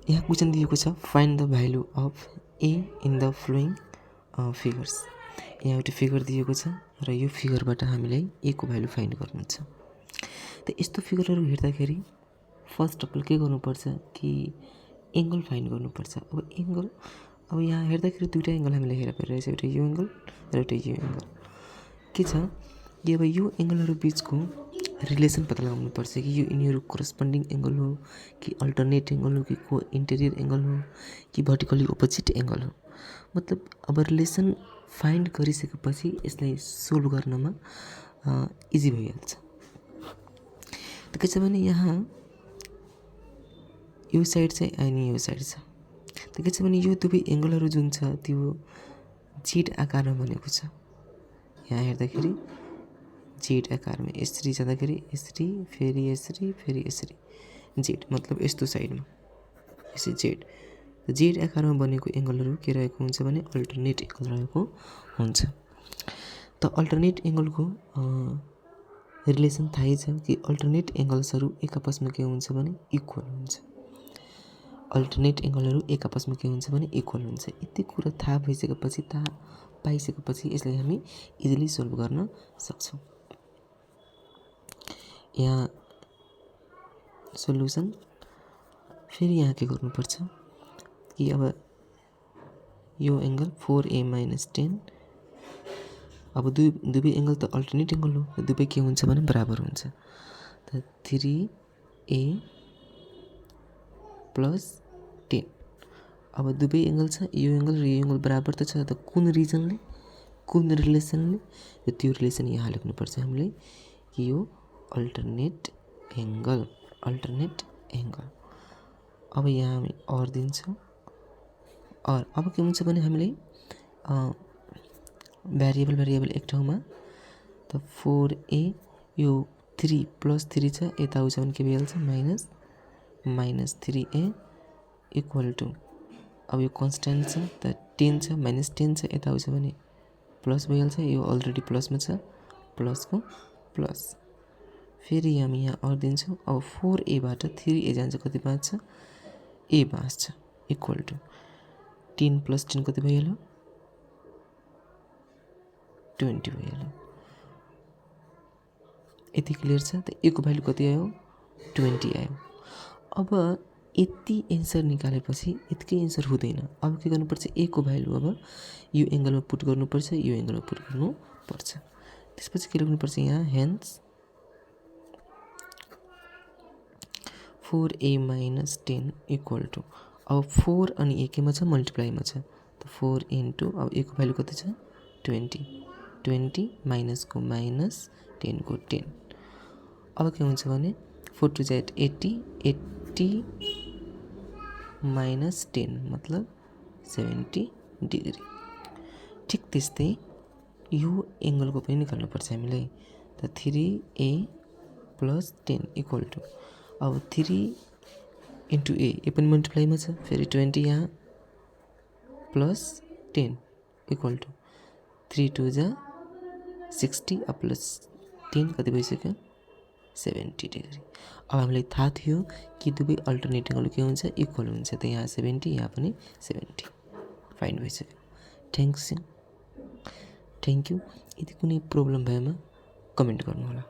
यहाँ क्वेसन दिएको छ find the value of A in the following figures. यहाँ एउटा फिगर दिएको छ र यो फिगरबाट हामीलाई ए को भ्यालु फाइन्ड गर्नु छ। त यस्तो फिगरहरू हेर्दाखेरि फर्स्ट अफ अल के गर्नुपर्छ कि एङ्गल फाइन्ड गर्नुपर्छ। अब एङ्गल अब यहाँ हेर्दाखेरि दुईवटा एङ्गल हामीले हेर परिरहेछ, एउटा यो एङ्गल र एउटा यो एङ्गल। के छ कि अब यो एङ्गलहरू बिचको रिलेसन पत्ता लगाउनुपर्छ कि यो यिनीहरू कोरस्पोन्डिङ एङ्गल हो कि अल्टरनेट एङ्गल हो कि को इन्टेरियर एङ्गल हो कि भर्टिकली अपोजिट एङ्गल हो। मतलब अब रिलेसन फाइन्ड गरिसकेपछि यसलाई सोल्भ गर्नमा इजी भइहाल्छ। त के छ भने यहाँ यो साइड चाहिँ अनि यो साइड छ। त के छ भने यो दुवै एङ्गलहरू जुन छ त्यो जेड आकारमा बनेको छ। यहाँ हेर्दाखेरि जेड आकारमा यसरी जाँदाखेरि यसरी फेरि यसरी फेरि यसरी जेड, मतलब यस्तो साइडमा यसरी जेड। जेड आकारमा बनेको एङ्गलहरू के रहेको हुन्छ भने अल्टरनेट एङ्गल रहेको हुन्छ। त अल्टरनेट एङ्गलको रिलेसन थाहै छ कि अल्टरनेट एङ्गल्सहरू एक आपसमा के हुन्छ भने इक्वल हुन्छ। अल्टरनेट एङ्गलहरू एक आपसमा के हुन्छ भने इक्वल हुन्छ। यति कुरा थाहा भइसकेपछि पाइसकेपछि यसलाई हामी इजिली सोल्भ गर्न सक्छौँ। यहाँ सोल्युसन फेरि यहाँ के गर्नुपर्छ कि अब यो एङ्गल 4a - 10, अब दुवै एङ्गल त अल्टरनेट एङ्गल हो, दुवै के हुन्छ भने बराबर हुन्छ। त 3a + 10, अब दुवै एङ्गल छ, यो एङ्गल र यो एङ्गल बराबर त छ। त कुन रिजनले कुन रिलेसनले त्यो रिलेसन यहाँ लेख्नुपर्छ हामीले कि यो अल्टरनेट एङ्गल अब यहाँ हामी और दिन्छौँ। और अब के हुन्छ भने हामीले भेरिएबल एक ठाउँमा त 4a यो 3 + 3 छ, यता आउँछ भने के भइहाल्छ -3a इक्वल टु, अब यो कन्स्ट्यान्ट छ त 10 छ -10 छ, यता आउँछ भने प्लस भइहाल्छ। यो अलरेडी प्लसमा छ, प्लसको प्लस फेरि हामी यहाँ और दिन्छौँ। अब 4a बाट 3a जान्छ, कति बाँच्छ a बाँच्छ इक्वल टु 10 + 10 कति भइहाल्यो 20 भइहाल्यो। यति क्लियर छ। त a को भ्यालु कति आयो 20 आयो। अब यति एन्सर निकालेपछि यतिकै एन्सर हुँदैन। अब के गर्नुपर्छ a को भ्यालु अब यो एङ्गलमा पुट गर्नुपर्छ, यो एङ्गलमा पुट गर्नुपर्छ। त्यसपछि के लेख्नुपर्छ यहाँ हेन्स 4a - 10 इक्वल टु, अब 4 अनि a केमा छ मल्टिप्लाईमा छ। त 4 इन्टु अब a को भ्यालु कति छ 20 माइनसको माइनस 10 को 10। अब के हुन्छ भने 4 × 2 = 80 - 10 मतलब 70 डिग्री। ठिक त्यस्तै यो एङ्गलको पनि निकाल्नुपर्छ हामीलाई। त 3a + 10 इक्वल टु, अब 3 इन्टु a पनि मल्टिप्लाईमा छ, फेरि 20 यहाँ प्लस 10 इक्वल टु 3 × 2 = 60 प्लस 10 कति भइसक्यो 70 डिग्री। अब हामीलाई थाहा थियो कि दुवै अल्टरनेट एङ्गल के हुन्छ इक्वल हुन्छ। त यहाँ 70 यहाँ पनि 70 फाइन्ड भइसक्यो। Thank you. यदि कुनै प्रब्लम भएमा कमेन्ट गर्नुहोला।